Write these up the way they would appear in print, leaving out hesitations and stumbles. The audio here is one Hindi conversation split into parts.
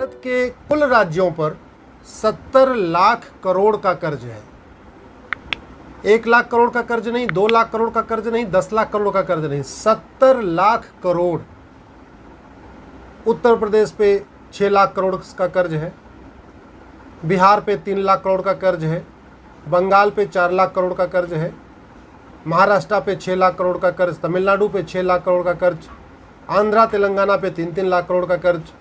भारत के कुल राज्यों पर 70 लाख करोड़ का कर्ज है। 1 लाख करोड़ का कर्ज नहीं, 2 लाख करोड़ का कर्ज नहीं, 10 लाख करोड़ का कर्ज नहीं, 70 लाख करोड़। उत्तर प्रदेश पे 6 लाख करोड़ का कर्ज है, बिहार पे 3 लाख करोड़ का कर्ज है, बंगाल पे 4 लाख करोड़ का कर्ज है, महाराष्ट्र पे 6 लाख करोड़ का कर्ज, तमिलनाडु पे 6 लाख करोड़ का कर्ज, आंध्रा तेलंगाना पे 3-3 लाख करोड़ का कर्ज,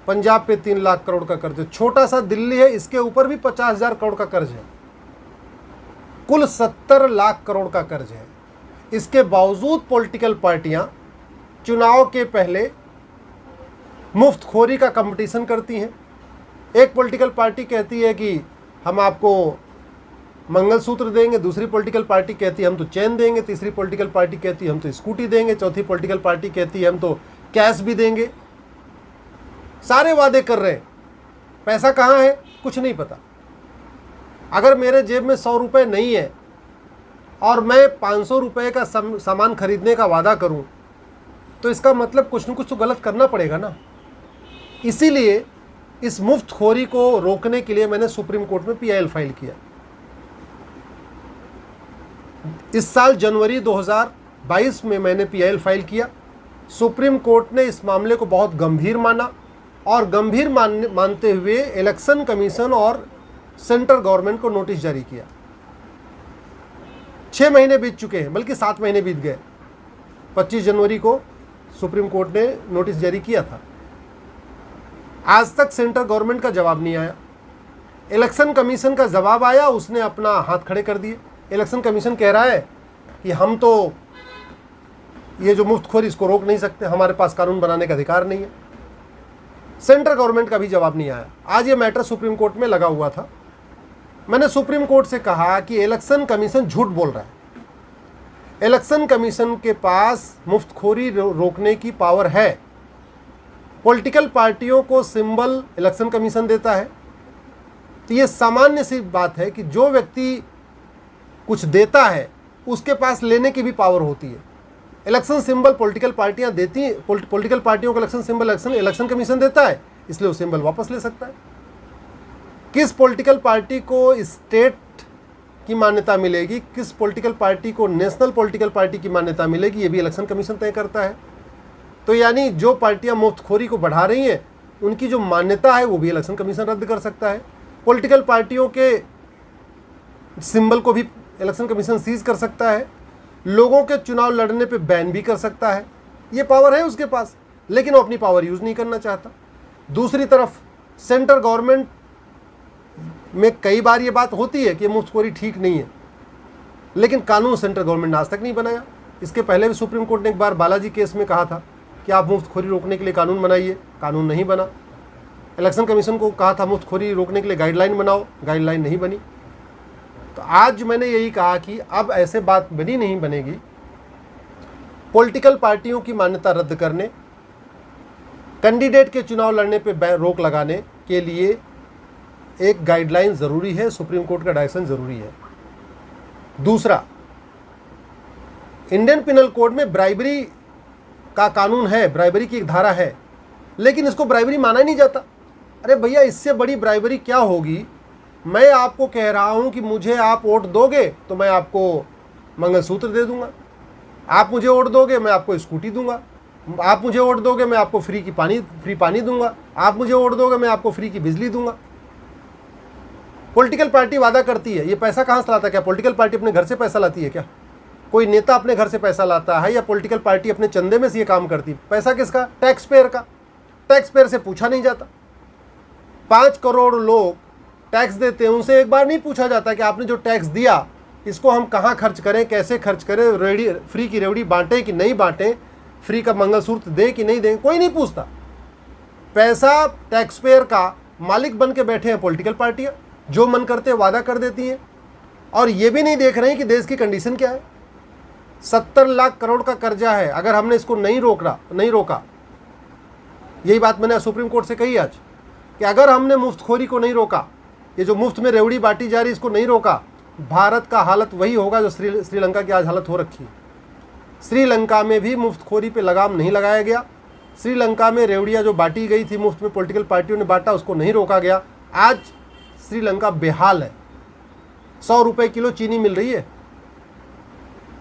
पंजाब पे 3 लाख करोड़ का कर्ज है। छोटा सा दिल्ली है, इसके ऊपर भी 50,000 करोड़ का कर्ज है। कुल 70 लाख करोड़ का कर्ज है। इसके बावजूद पॉलिटिकल पार्टियां चुनाव के पहले मुफ्तखोरी का कंपटीशन करती हैं। एक पॉलिटिकल पार्टी कहती है कि हम आपको मंगलसूत्र देंगे, दूसरी पॉलिटिकल पार्टी कहती है हम तो चेन देंगे, तीसरी पॉलिटिकल पार्टी कहती है हम तो स्कूटी देंगे, चौथी पॉलिटिकल पार्टी कहती है हम तो कैश भी देंगे। सारे वादे कर रहे हैं, पैसा कहाँ है कुछ नहीं पता। अगर मेरे जेब में 100 रुपये नहीं है और मैं 500 रुपये का सामान खरीदने का वादा करूं, तो इसका मतलब कुछ न कुछ तो गलत करना पड़ेगा ना। इसीलिए इस मुफ्तखोरी को रोकने के लिए मैंने सुप्रीम कोर्ट में पीआईएल फाइल किया। इस साल जनवरी 2022 में मैंने पीआईएल फाइल किया। सुप्रीम कोर्ट ने इस मामले को बहुत गंभीर माना और गंभीर मानते हुए इलेक्शन कमीशन और सेंट्रल गवर्नमेंट को नोटिस जारी किया। 6 महीने बीत चुके हैं, बल्कि 7 महीने बीत गए। 25 जनवरी को सुप्रीम कोर्ट ने नोटिस जारी किया था। आज तक सेंट्रल गवर्नमेंट का जवाब नहीं आया। इलेक्शन कमीशन का जवाब आया, उसने अपना हाथ खड़े कर दिए। इलेक्शन कमीशन कह रहा है कि हम तो ये जो मुफ्तखोरी इसको रोक नहीं सकते, हमारे पास कानून बनाने का अधिकार नहीं है। सेंट्रल गवर्नमेंट का भी जवाब नहीं आया। आज ये मैटर सुप्रीम कोर्ट में लगा हुआ था। मैंने सुप्रीम कोर्ट से कहा कि इलेक्शन कमीशन झूठ बोल रहा है। इलेक्शन कमीशन के पास मुफ्तखोरी रोकने की पावर है। पॉलिटिकल पार्टियों को सिंबल इलेक्शन कमीशन देता है। तो ये सामान्य सी बात है कि जो व्यक्ति कुछ देता है उसके पास लेने की भी पावर होती है। इलेक्शन सिंबल पॉलिटिकल पार्टियां देती हैं, पॉलिटिकल पार्टियों को इलेक्शन सिंबल इलेक्शन कमीशन देता है, इसलिए वो सिंबल वापस ले सकता है। किस पॉलिटिकल पार्टी को स्टेट की मान्यता मिलेगी, किस पॉलिटिकल पार्टी को नेशनल पॉलिटिकल पार्टी की मान्यता मिलेगी, ये भी इलेक्शन कमीशन तय करता है। तो यानी जो पार्टियां मुफ्तखोरी को बढ़ा रही हैं उनकी जो मान्यता है वो भी इलेक्शन कमीशन रद्द कर सकता है। पॉलिटिकल पार्टियों के सिंबल को भी इलेक्शन कमीशन सीज कर सकता है। लोगों के चुनाव लड़ने पे बैन भी कर सकता है। ये पावर है उसके पास, लेकिन वो अपनी पावर यूज़ नहीं करना चाहता। दूसरी तरफ सेंट्रल गवर्नमेंट में कई बार ये बात होती है कि मुफ्तखोरी ठीक नहीं है, लेकिन कानून सेंट्रल गवर्नमेंट ने आज तक नहीं बनाया। इसके पहले भी सुप्रीम कोर्ट ने एक बार बालाजी केस में कहा था कि आप मुफ्तखोरी रोकने के लिए कानून बनाइए, कानून नहीं बना। इलेक्शन कमीशन को कहा था मुफ्तखोरी रोकने के लिए गाइडलाइन बनाओ, गाइडलाइन नहीं बनी। तो आज मैंने यही कहा कि अब ऐसे बात बनी नहीं बनेगी। पॉलिटिकल पार्टियों की मान्यता रद्द करने, कैंडिडेट के चुनाव लड़ने पे रोक लगाने के लिए एक गाइडलाइन ज़रूरी है, सुप्रीम कोर्ट का डायरेक्शन ज़रूरी है। दूसरा, इंडियन पिनल कोड में ब्राइबरी का कानून है, ब्राइबरी की एक धारा है, लेकिन इसको ब्राइबरी माना ही नहीं जाता। अरे भैया, इससे बड़ी ब्राइबरी क्या होगी। मैं आपको कह रहा हूं कि मुझे आप वोट दोगे तो मैं आपको मंगलसूत्र दे दूंगा, आप मुझे वोट दोगे मैं आपको स्कूटी दूंगा, आप मुझे वोट दोगे मैं आपको फ्री पानी दूंगा, आप मुझे वोट दोगे मैं आपको फ्री की बिजली दूंगा। पॉलिटिकल पार्टी वादा करती है। ये पैसा कहाँ से लाता है? क्या पॉलिटिकल पार्टी अपने घर से पैसा लाती है? क्या कोई नेता अपने घर से पैसा लाता है, या पॉलिटिकल पार्टी अपने चंदे में से ये काम करती है? पैसा किसका? टैक्स पेयर का। टैक्स पेयर से पूछा नहीं जाता। 5 करोड़ लोग टैक्स देते हैं, उनसे एक बार नहीं पूछा जाता कि आपने जो टैक्स दिया इसको हम कहाँ खर्च करें, कैसे खर्च करें, फ्री की रेवड़ी बांटें कि नहीं बांटें, फ्री का मंगलसूत्र दें कि नहीं दें, कोई नहीं पूछता। पैसा टैक्स पेयर का मालिक बन के बैठे हैं पॉलिटिकल पार्टियाँ, जो मन करते वादा कर देती हैं, और ये भी नहीं देख रहे हैं कि देश की कंडीशन क्या है। 70 लाख करोड़ का कर्जा है। अगर हमने इसको नहीं रोका, यही बात मैंने सुप्रीम कोर्ट से कही आज, कि अगर हमने मुफ्तखोरी को नहीं रोका, ये जो मुफ्त में रेवड़ी बांटी जा रही इसको नहीं रोका, भारत का हालत वही होगा जो श्रीलंका की आज हालत हो रखी है। श्रीलंका में भी मुफ्तखोरी पे लगाम नहीं लगाया गया। श्रीलंका में रेवड़ियाँ जो बांटी गई थी मुफ्त में, पॉलिटिकल पार्टियों ने बांटा, उसको नहीं रोका गया। आज श्रीलंका बेहाल है। 100 रुपये किलो चीनी मिल रही है,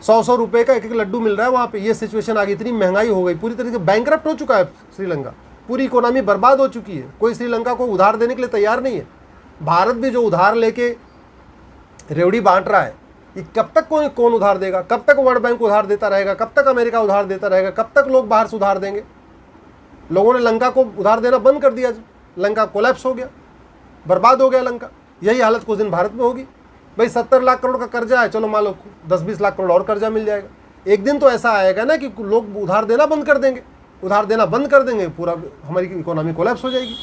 100 रुपये का एक एक लड्डू मिल रहा है वहाँ पे। ये सिचुएशन आ गई, इतनी महंगाई हो गई, पूरी तरीके से बैंकरप्ट हो चुका है श्रीलंका, पूरी इकोनॉमी बर्बाद हो चुकी है। कोई श्रीलंका को उधार देने के लिए तैयार नहीं है। भारत भी जो उधार लेके रेवड़ी बांट रहा है, ये कब तक कौन उधार देगा? कब तक वर्ल्ड बैंक उधार देता रहेगा? कब तक अमेरिका उधार देता रहेगा? कब तक लोग बाहर से उधार देंगे? लोगों ने लंका को उधार देना बंद कर दिया, लंका कोलैप्स हो गया, बर्बाद हो गया लंका। यही हालत कुछ दिन भारत में होगी। भाई 70 लाख करोड़ का कर्जा है, चलो मान लो 10-20 लाख करोड़ और कर्जा मिल जाएगा। एक दिन तो ऐसा आएगा ना कि लोग उधार देना बंद कर देंगे, उधार देना बंद कर देंगे, पूरा हमारी इकोनॉमी कोलैप्स हो जाएगी।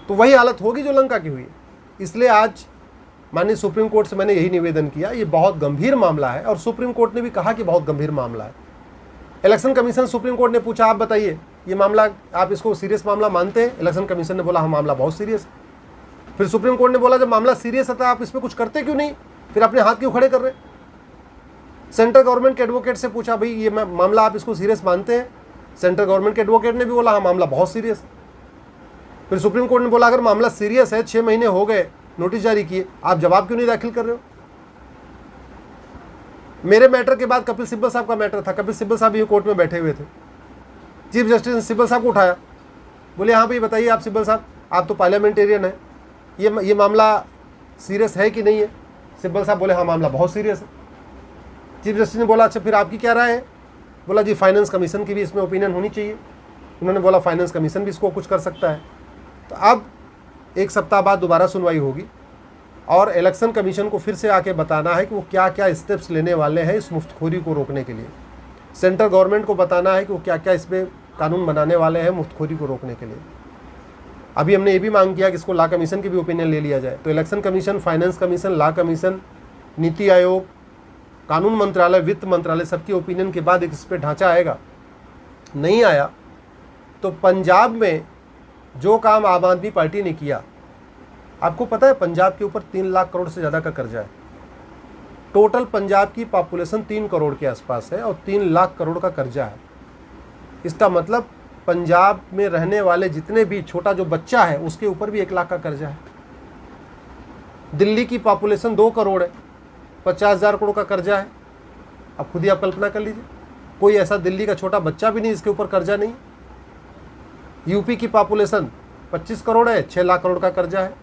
तो वही हालत होगी जो लंका की हुई है। इसलिए आज माननीय सुप्रीम कोर्ट से मैंने यही निवेदन किया, ये बहुत गंभीर मामला है और सुप्रीम कोर्ट ने भी कहा कि बहुत गंभीर मामला है। इलेक्शन कमीशन सुप्रीम कोर्ट ने पूछा, आप बताइए ये मामला, आप इसको सीरियस मामला मानते हैं? इलेक्शन कमीशन ने बोला हाँ मामला बहुत सीरियस। फिर सुप्रीम कोर्ट ने बोला जब मामला सीरियस है तो आप इस पर कुछ करते क्यों नहीं, फिर अपने हाथ क्यों खड़े कर रहे? सेंट्रल गवर्नमेंट के एडवोकेट से पूछा, भाई ये मामला आप इसको सीरियस मानते हैं? सेंट्रल गवर्नमेंट के एडवोकेट ने भी बोला हाँ मामला बहुत सीरियस है। फिर सुप्रीम कोर्ट ने बोला अगर मामला सीरियस है, 6 महीने हो गए, नोटिस जारी किए, आप जवाब क्यों नहीं दाखिल कर रहे हो? मेरे मैटर के बाद कपिल सिब्बल साहब का मैटर था, कपिल सिब्बल साहब ये कोर्ट में बैठे हुए थे। चीफ जस्टिस ने सिब्बल साहब को उठाया, बोले हाँ भाई बताइए आप सिब्बल साहब, आप तो पार्लियामेंटेरियन हैं, ये मामला सीरियस है कि नहीं है? सिब्बल साहब बोले हाँ मामला बहुत सीरियस है। चीफ जस्टिस ने बोला अच्छा फिर आपकी क्या राय है? बोला जी फाइनेंस कमीशन की भी इसमें ओपिनियन होनी चाहिए। उन्होंने बोला फाइनेंस कमीशन भी इसको कुछ कर सकता है। तो अब 1 सप्ताह बाद दोबारा सुनवाई होगी और इलेक्शन कमीशन को फिर से आके बताना है कि वो क्या क्या स्टेप्स लेने वाले हैं इस मुफ्तखोरी को रोकने के लिए। सेंट्रल गवर्नमेंट को बताना है कि वो क्या क्या इस पर कानून बनाने वाले हैं मुफ्तखोरी को रोकने के लिए। अभी हमने ये भी मांग किया कि इसको लॉ कमीशन की भी ओपिनियन ले लिया जाए। तो election commission, finance commission, law commission, NITI Aayog, कानून मंत्रालय, वित्त मंत्रालय, सबकी ओपिनियन के बाद एक इस पर ढांचा आएगा। नहीं आया तो पंजाब में जो काम आम आदमी पार्टी ने किया, आपको पता है पंजाब के ऊपर 3 लाख करोड़ से ज़्यादा का कर्जा है। टोटल पंजाब की पॉपुलेशन 3 करोड़ के आसपास है और 3 लाख करोड़ का कर्जा है। इसका मतलब पंजाब में रहने वाले जितने भी छोटा जो बच्चा है उसके ऊपर भी 1 लाख का कर्जा है। दिल्ली की पॉपुलेशन 2 करोड़ है, 50,000 करोड़ का कर्जा है। अब खुद ही आप कल्पना कर लीजिए, कोई ऐसा दिल्ली का छोटा बच्चा भी नहीं इसके ऊपर कर्जा नहीं। यूपी की पॉपुलेशन 25 करोड़ है, 6 लाख करोड़ का कर्जा है।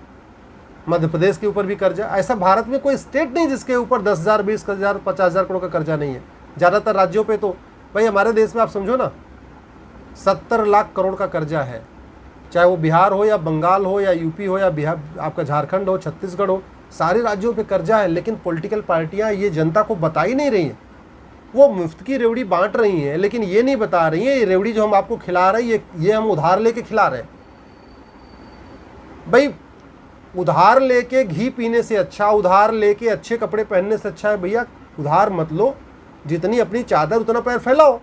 मध्य प्रदेश के ऊपर भी कर्जा। ऐसा भारत में कोई स्टेट नहीं जिसके ऊपर 10,000, 20,000, 50,000 करोड़ का कर्जा नहीं है। ज़्यादातर राज्यों पे तो भाई हमारे देश में आप समझो ना 70 लाख करोड़ का कर्जा है। चाहे वो बिहार हो या बंगाल हो या यूपी हो या बिहार आपका झारखंड हो, छत्तीसगढ़ हो, सारे राज्यों पे कर्जा है। लेकिन पॉलिटिकल पार्टियां ये जनता को बता ही नहीं रही हैं। वो मुफ्त की रेवड़ी बांट रही हैं लेकिन ये नहीं बता रही हैं ये रेवड़ी जो हम आपको खिला रहे हैं ये हम उधार लेके खिला रहे हैं। भाई उधार लेके घी पीने से अच्छा, उधार लेके अच्छे कपड़े पहनने से अच्छा है भैया उधार मत लो, जितनी अपनी चादर उतना पैर फैलाओ।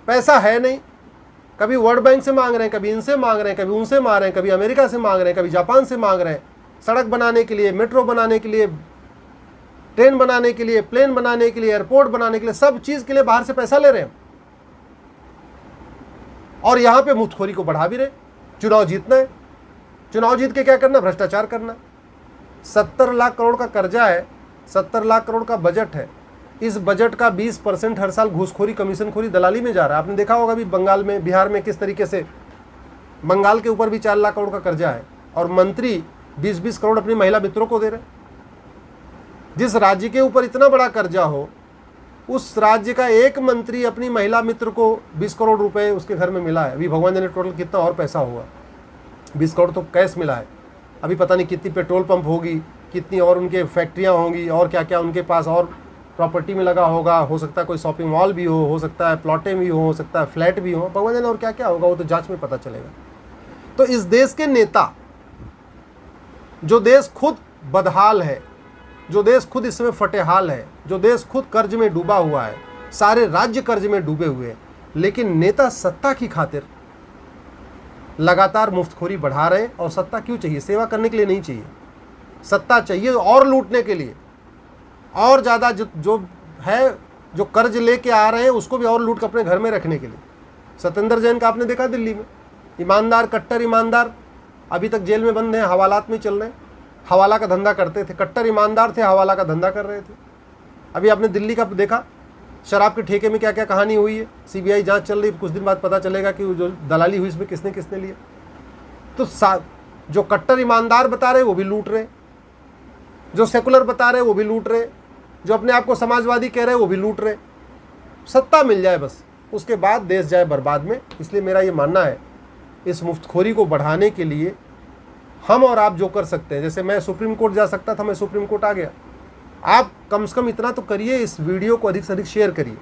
पैसा है नहीं, कभी वर्ल्ड बैंक से मांग रहे हैं, कभी इनसे मांग रहे हैं, कभी उनसे मांग रहे हैं, कभी अमेरिका से मांग रहे हैं, कभी जापान से मांग रहे हैं। सड़क बनाने के लिए, मेट्रो बनाने के लिए, ट्रेन बनाने के लिए, प्लेन बनाने के लिए, एयरपोर्ट बनाने के लिए, सब चीज़ के लिए बाहर से पैसा ले रहे हैं और यहाँ पे मुफ्तखोरी को बढ़ा भी रहे। चुनाव जीतना है, चुनाव जीत के क्या करना, भ्रष्टाचार करना। 70 लाख करोड़ का कर्जा है, 70 लाख करोड़ का बजट है। इस बजट का 20% हर साल घूसखोरी, कमीशनखोरी, दलाली में जा रहा है। आपने देखा होगा भी बंगाल में, बिहार में किस तरीके से बंगाल के ऊपर भी 4 लाख करोड़ का कर्जा है और मंत्री 20-20 करोड़ अपनी महिला मित्रों को दे रहे हैं। जिस राज्य के ऊपर इतना बड़ा कर्जा हो उस राज्य का एक मंत्री अपनी महिला मित्र को 20 करोड़ रुपए उसके घर में मिला है। अभी भगवान जाने टोटल कितना और पैसा होगा। 20 करोड़ तो कैश मिला है। अभी पता नहीं कितनी पेट्रोल पंप होगी, कितनी और उनके फैक्ट्रियां होंगी और क्या क्या उनके पास और प्रॉपर्टी में लगा होगा। हो सकता है कोई शॉपिंग मॉल भी हो सकता है प्लॉटें भी हो सकता है फ्लैट भी हो, भगवान जाने और क्या क्या होगा, वो तो जांच में पता चलेगा। तो इस देश के नेता, जो देश खुद बदहाल है, जो देश खुद इसमें फटेहाल है, जो देश खुद कर्ज में डूबा हुआ है, सारे राज्य कर्ज में डूबे हुए हैं, लेकिन नेता सत्ता की खातिर लगातार मुफ्तखोरी बढ़ा रहे हैं। और सत्ता क्यों चाहिए? सेवा करने के लिए नहीं चाहिए, सत्ता चाहिए और लूटने के लिए। और ज़्यादा जो है, जो कर्ज लेके आ रहे हैं उसको भी और लूट कर अपने घर में रखने के लिए। सत्येंद्र जैन का आपने देखा दिल्ली में, ईमानदार, कट्टर ईमानदार, अभी तक जेल में बंद हैं, हवालात में चल रहे हैं। हवाला का धंधा करते थे, कट्टर ईमानदार थे, हवाला का धंधा कर रहे थे। अभी आपने दिल्ली का देखा, शराब के ठेके में क्या क्या कहानी हुई है, सीबीआई जांच चल रही है, कुछ दिन बाद पता चलेगा कि जो दलाली हुई इसमें किसने किसने लिया। तो जो कट्टर ईमानदार बता रहे वो भी लूट रहे, जो सेकुलर बता रहे वो भी लूट रहे, जो अपने आप को समाजवादी कह रहे वो भी लूट रहे। सत्ता मिल जाए बस, उसके बाद देश जाए बर्बाद में। इसलिए मेरा ये मानना है, इस मुफ्तखोरी को बढ़ाने के लिए हम और आप जो कर सकते हैं, जैसे मैं सुप्रीम कोर्ट जा सकता था, मैं सुप्रीम कोर्ट आ गया। आप कम से कम इतना तो करिए, इस वीडियो को अधिक से अधिक शेयर करिए।